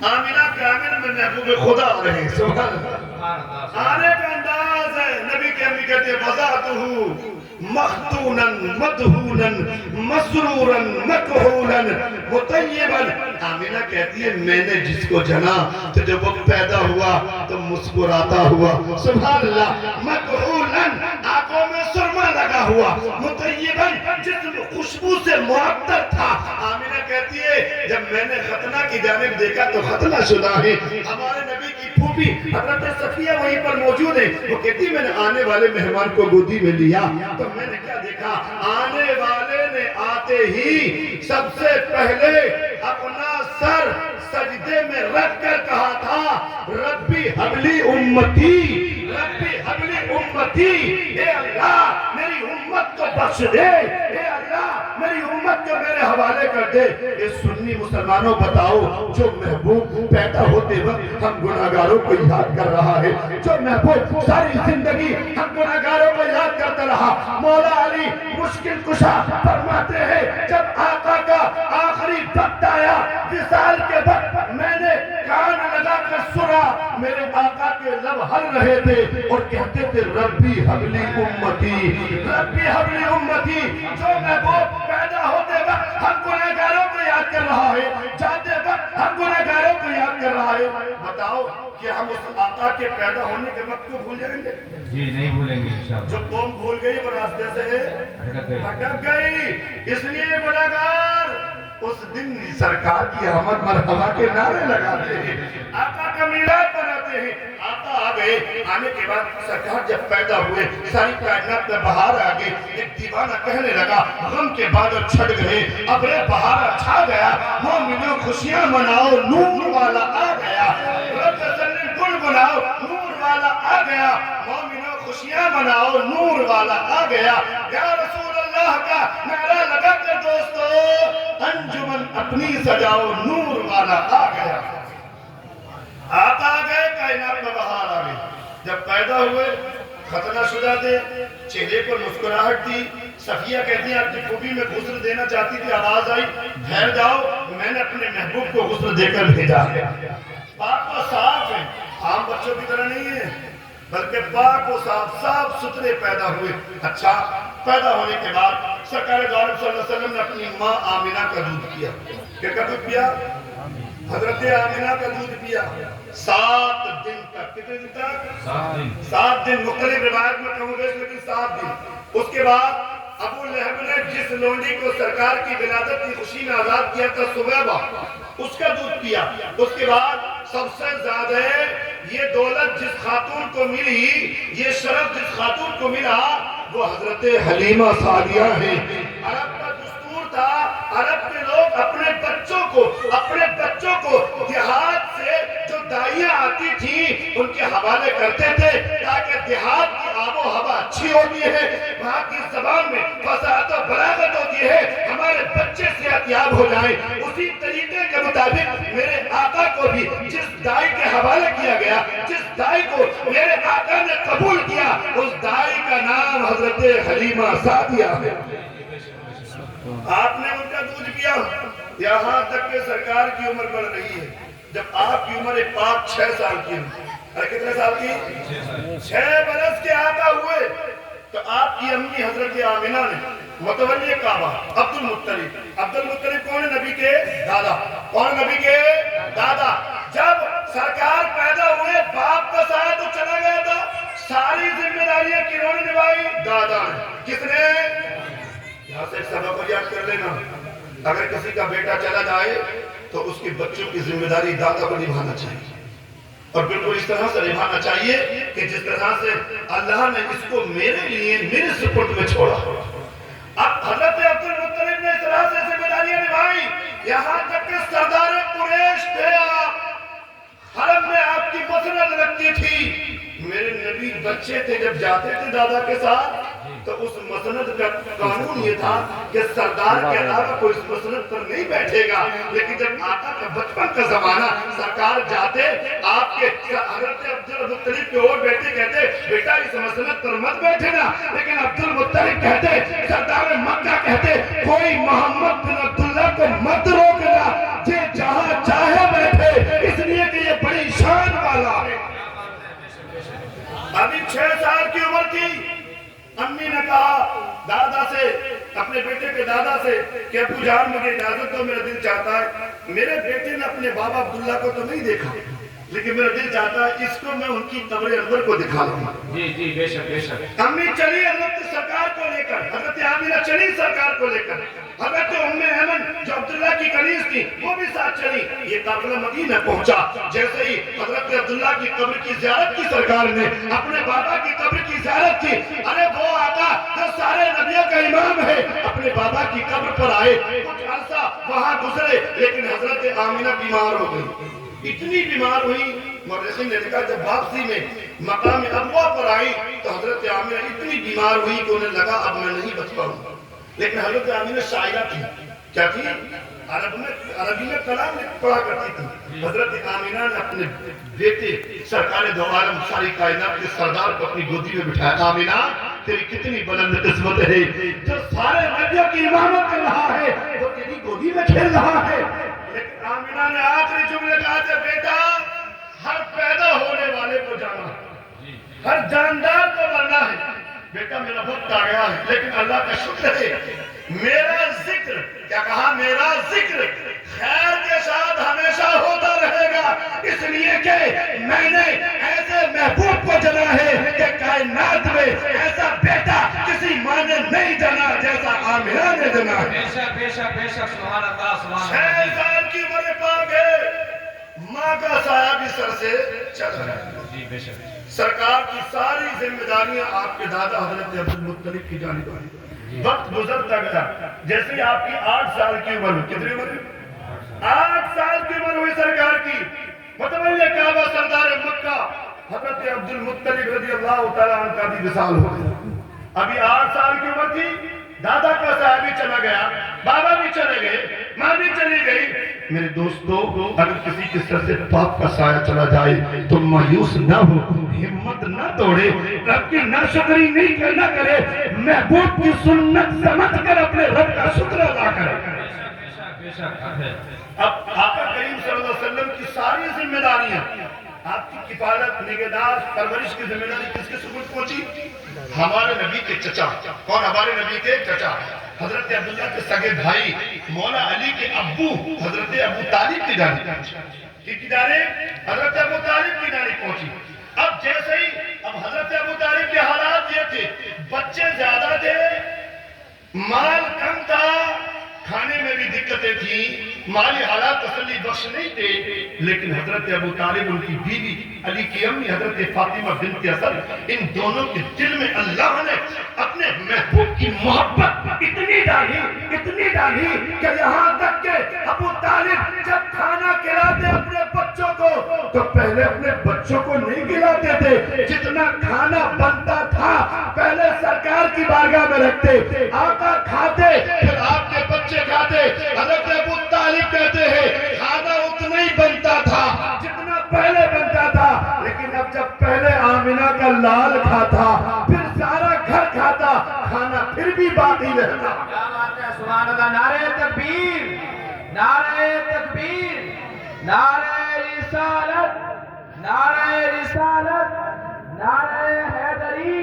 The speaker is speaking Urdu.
آمینہ کامل میں محبوب خدا رہے، سبحان اللہ۔ آنے کا انداز ہے، نبی کی امی کہتے ہیں وَذَاتُهُ مَخْتُونًا مَدْهُونًا مَسْرُورًا مَكْحُولًا مُطَيِّبًا۔ آمینہ کہتی ہے میں نے جس کو جنا تو جب وہ پیدا ہوا تو مسکراتا ہوا، سبحان اللہ، مَكْحُولًا آنکھوں میں سرما لگا ہوا، مُطَيِّبًا جسم خوشبو سے معطر تھا۔ آمینہ کہتی ہے جب میں نے ختنہ کی جانب دیکھا تو ختنہ شدہ ہے۔ ہمارے نبی کی پھوپھی حضرت صفیہ وہیں پر موجود ہے، وہ کہتی ہے میں نے آنے والے مہمان کو گودی میں لیا تو میں نے کیا دیکھا، آنے والے نے آتے ہی سب سے پہلے اپنا سر سجدے میں رکھ کر کہا تھا ربی حبلی امتی، ربی حبلی امتی، اے اللہ میری امت کو بخش دے، اے اللہ میری امت کو میرے حوالے کر دے۔ اے سنی مسلمانوں بتاؤ، جو محبوب پیدا ہوتے وقت ہم گناہگاروں کو یاد کر رہا ہے، جو محبوب ساری زندگی ہم گناہگاروں کو یاد کرتا رہا، مولا علی مشکل کشا فرماتے ہیں جب آقا کا آخری وقت آیا وصال کے وقت میں نے کان لگا کر سنا، میرے آقا کے لب ہل رہے تھے اور کہتے تھے ربی حبلی امتی، ربی حبلی امتی۔ جو محبوب پیدا ہوتے وقت ہم گناہگاروں کو یاد کر رہا ہے، جاتے وقت ہم گناہگاروں کو یاد کر رہا ہے، بتاؤ کہ ہم اس آقا کے پیدا ہونے کے وقت کو بھول جائیں گے؟ جی نہیں بھولیں گے انشاءاللہ۔ جو قوم بھول گئی وہ راستے سے بھٹک گئی، اس لیے گناہگار اس دن سرکار کی آمد مرحبا کے نعرے لگاتے ہیں، آقا کا میلاد مناتے ہیں۔ آقا آ گئے، آنے کے بعد سرکار جب پیدا ہوئے ساری کائنات میں بہار آ گئی، ایک دیوانہ کہنے لگا غم کے بادل چھٹ گئے، ابر بہارا چھا گیا، مومنوں خوشیاں مناؤ نور والا آ گیا، رب سلم گنگناؤ نور والا آ گیا، مومنوں خوشیاں مناؤ نور والا آ گیا۔ یا رسول اللہ کا نعرہ لگا کر دوستو انجمن اپنی سجاؤ نور والا آ گیا۔ آپ آ گئے، کائنات میں بہار آ گئی۔ جب پیدا ہوئے ختنہ شدہ تھے، چہرے پر مسکراہٹ تھی، صفیہ کہتی ہیں اپنی پھوپھی میں غسل دینا چاہتی تھی، آواز آئی ٹھہر جاؤ میں نے اپنے محبوب کو غسل دے کر بھیجا ہے۔ پاک و صاف ہے، عام بچوں کی طرح نہیں ہے بلکہ پاک و صاف صاف ستھرے پیدا ہوئے۔ اچھا پیدا ہونے کے بعد سرکار دو عالم صلی اللہ علیہ وسلم نے اپنی ماں آمینہ کا دودھ پیا۔ کیا کا دودھ پیا؟ حضرت آمینہ کا دودھ پیا 7 دن تک۔ کتنے دن تک؟ 7 دن۔ 7 دن، مختلف روایت میں کہوں گے لیکن 7 دن۔ اس کے بعد ابو لہب نے جس لونڈی کو سرکار کی ولادت کی خوشی میں آزاد کیا تھا سویبہ، اس کا دودھ پیا۔ اس کے بعد سب سے زیادہ یہ دولت جس خاتون کو ملی، یہ شرف جس خاتون کو ملا، وہ حضرت حلیمہ سعدیہ ہیں۔ عرب کا دستور تھا، عرب کے لوگ اپنے بچوں کو دیہات سے جو دائیاں آتی تھیں ان کے حوالے کرتے تھے تاکہ دیہات کی آب و ہوا اچھی ہوتی ہے، وہاں کی زبان میں فصاحت و بلاغت ہوتی ہے، ہمارے بچے صحتیاب ہو جائیں۔ اسی طریقے کے مطابق میرے آقا کو بھی جس دائی کے حوالے کیا گیا، جس دائی کو میرے آقا نے قبول کیا، اس دائی کا نام حضرت حلیمہ سعدیہ ہے۔ آپ نے ان کا دودھ پیا یہاں تک کہ سرکار کی عمر بڑھ رہی ہے۔ جب آپ کی عمر پاک 6 سال کی ہوئی، کتنے سال کی؟ 6 برس کے آقا ہوئے تو آپ کی امی حضرت آمینہ نے متولی کعبہ عبد المطلب کون ہے؟ نبی کے دادا۔ کون نبی کے دادا؟ جب سرکار پیدا ہوئے باپ کا سایہ تو چلا گیا تھا، ساری ذمہ داریاں کنہوں نے نبھائی؟ دادا نے۔ کس نے؟ یہاں سے ایک سبق یاد کر لینا، اگر کسی کا بیٹا چلا جائے تو اس کے بچوں کی ذمہ داری دادا کو نبھانا چاہیے، اور بالکل اس طرح سے نبھانا چاہیے کہ جس طرح سے اللہ نے اس کو میرے لیے میرے سپرد میں چھوڑا۔ اب حضرت عبد المطلب نے اس طرح سے ذمہ داریاں نبھائی، یہاں تک کہ سردار قریش تھے آپ، حرم میں آپ کی مسند لگتی تھی۔ میرے نبی بچے تھے، جب جاتے تھے دادا کے ساتھ تو اس مسند کا قانون یہ تھا کہ سردار کے علاوہ کوئی اس مسند پر نہیں بیٹھے گا، لیکن جب آقا کا بچپن کا زمانہ سرکار جاتے آپ کے حضرت عبد المطلب کے اور بیٹے کہتے بیٹا اس مسند پر مت بیٹھے نا، لیکن عبد المطلب کہتے سردار مکہ کہتے کوئی محمد بن عبداللہ کو مت روکنا، جہاں چاہے بیٹھے اس سے اپنے بیٹے کے دادا سے کہ ابو جان مجھے اجازت دو میرا دل چاہتا ہے. میرے بیٹے نے اپنے بابا عبداللہ کو تو نہیں دیکھا لیکن میرا دل چاہتا ہے اس کو میں ان کی قبر انور کو دکھا لوں گا. جی جی بے شک بے شک. امی چلی حضرت سرکار کو لے کر, حضرت آمینہ چلی سرکار کو لے کر, حضرت ام ایمن جو عبداللہ کی کنیز تھی وہ بھی ساتھ چلی. یہ قافلہ مدینہ پہنچا. جیسے ہی حضرت عبداللہ کی قبر کی زیارت کی سرکار نے, اپنے بابا کی قبر کی زیارت کی. ارے وہ آقا جو سارے نبیوں کا امام ہے اپنے بابا کی قبر پر آئے, کچھ عرصہ وہاں گزرے لیکن حضرت آمینہ بیمار ہو گئی. اتنی بیمار ہوئی, مورخین نے لکھا جب واپسی میں مقام ابوا پر آئی تو حضرت آمینہ اتنی بیمار ہوئی کہ انہیں لگا اب میں نہیں بچ پاؤں. لیکن حضرت آمینہ شاعرہ تھی. کیا تھی؟ عربی میں کلام پڑھا کرتی تھی. حضرت آمینہ نے اپنے بیٹے سرکار دو عالم ساری کائنات کے سردار کو اپنی گودی میں بٹھایا. آمینہ تیری کتنی بلند قسمت ہے جو سارے نبیوں کی امامت کر رہا ہے, جو تیری گودی میں کھیل رہا ہے. لیکن آمینہ نے آخری جملے کہا تھا, بیٹا ہر پیدا ہونے والے کو جانا ہے, ہر جاندار کو مرنا ہے. بیٹا میرا وقت آ گیا ہے لیکن اللہ کا شکر ہے میرا ذکر, کیا کہا, میرا ذکر خیر کے ساتھ ہمیشہ ہوتا رہے گا, اس لیے کہ میں نے ایسے محبوب کو جنا ہے کہ کائنات میں ایسا بیٹا کسی ماں نے نہیں جنا جیسا آمینہ نے جنا ہے. بے شک بے شک بے شک. سبحان اللہ سبحان 6 اللہ. سال کی عمر پاک ہے, ماں کا سایہ بھی سر سے چل رہا ہے. جی بے شک. سرکار کی ساری ذمہ داریاں آپ کے دادا حضرت عبدالمطلب کی جانب آئی. وقت گزرتا گیا. جیسے ہی آپ کی 8 سال کی عمر ہوئی, کتنی عمر ہوئی؟ 8 سال کی عمر ہوئی سرکار کی. متولی کعبہ سردار مکہ حضرت عبدالمطلب رضی اللہ تعالیٰ عنہ کا بھی وصال ہو گیا. ابھی 8 سال کی عمر تھی, دادا کا سایہ بھی چلا گیا, بابا بھی چلے گئے, ماں بھی چلی گئی. میرے دوستو, اگر کسی کے سر سے باپ کا سایہ چلا جائے تو مایوس نہ ہو, ہمت نہ توڑے, رب کی ناشکری نہیں کرے, محبوب کی سنت سمجھ کر اپنے رب کا شکر ادا کرے. بے شک ہے. اب آقا کریم صلی اللہ علیہ وسلم کی ساری ذمہ داریاں, آپ کی کفالت, نگہداشت, پرورش کی ذمہ داری کس کے سپرد پہنچی؟ ہمارے نبی کے چچا. کون ہمارے نبی کے چچا؟ حضرت عبداللہ کے سگے بھائی مولا علی کے ابو حضرت ابو طالب کی جانب. کی جانب حضرت ابو طالب کی جانب پہنچی. اب جیسے ہی اب حضرت ابو طالب کے حالات یہ تھے, بچے زیادہ تھے, مال کم تھا, کھانے میں بھی دقتیں تھیں, مالی حالات تسلی بخش نہیں تھے. لیکن حضرت ابو طالب, ان کی بیوی علی کی امی حضرت فاطمہ بنت اسد, ان دونوں کے دل میں اللہ نے اپنے محبوب کی محبت اتنی ڈالی کہ یہاں تک کہ ابو طالب جب کھانا کھلاتے اپنے بچوں کو تو پہلے اپنے بچوں کو نہیں کھلاتے تھے, جتنا کھانا بنتا تھا پہلے سرکار کی بارگاہ میں رکھتے, آقا کھاتے پھر آپ کے بچے کھاتے. حضرت ابو طالب کہتے ہیں کھانا اتنا ہی بنتا تھا جتنا پہلے بنتا تھا, لیکن اب جب پہلے آمینہ کا لال کھاتا پھر سارا گھر کھاتا, کھانا پھر بھی باقی رہتا. کیا بات ہے, سبحان اللہ. نعرہ تکبیر, نعرہ تکبیر, نعرہ رسالت, نعرہ رسالت, نعرہ حیدری.